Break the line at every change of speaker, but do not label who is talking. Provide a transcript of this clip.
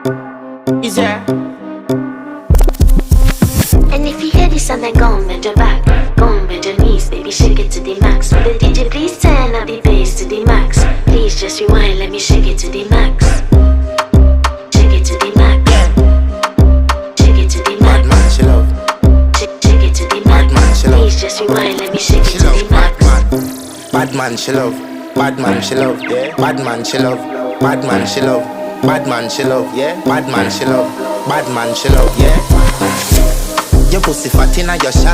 Is there?
And if you hear this and then go on bend your back, go on bend your knees, baby shake it to the max. Will the DJ please turn up the bass to the max? Please just rewind, let me shake it to the max. Shake it to the max. Shake it to the max.
Bad man, she love.
Shake it to the max.
Bad man, she love.
Please just rewind, let me shake it
She
to
love
the max.
bad man, she love. Bad man, she love. Yeah. Bad man, she love. Bad man, she love. Bad man, she love. Yeah. Bad man, she love. Bad man, she love. Yeah. Your pussy fat inna your shot.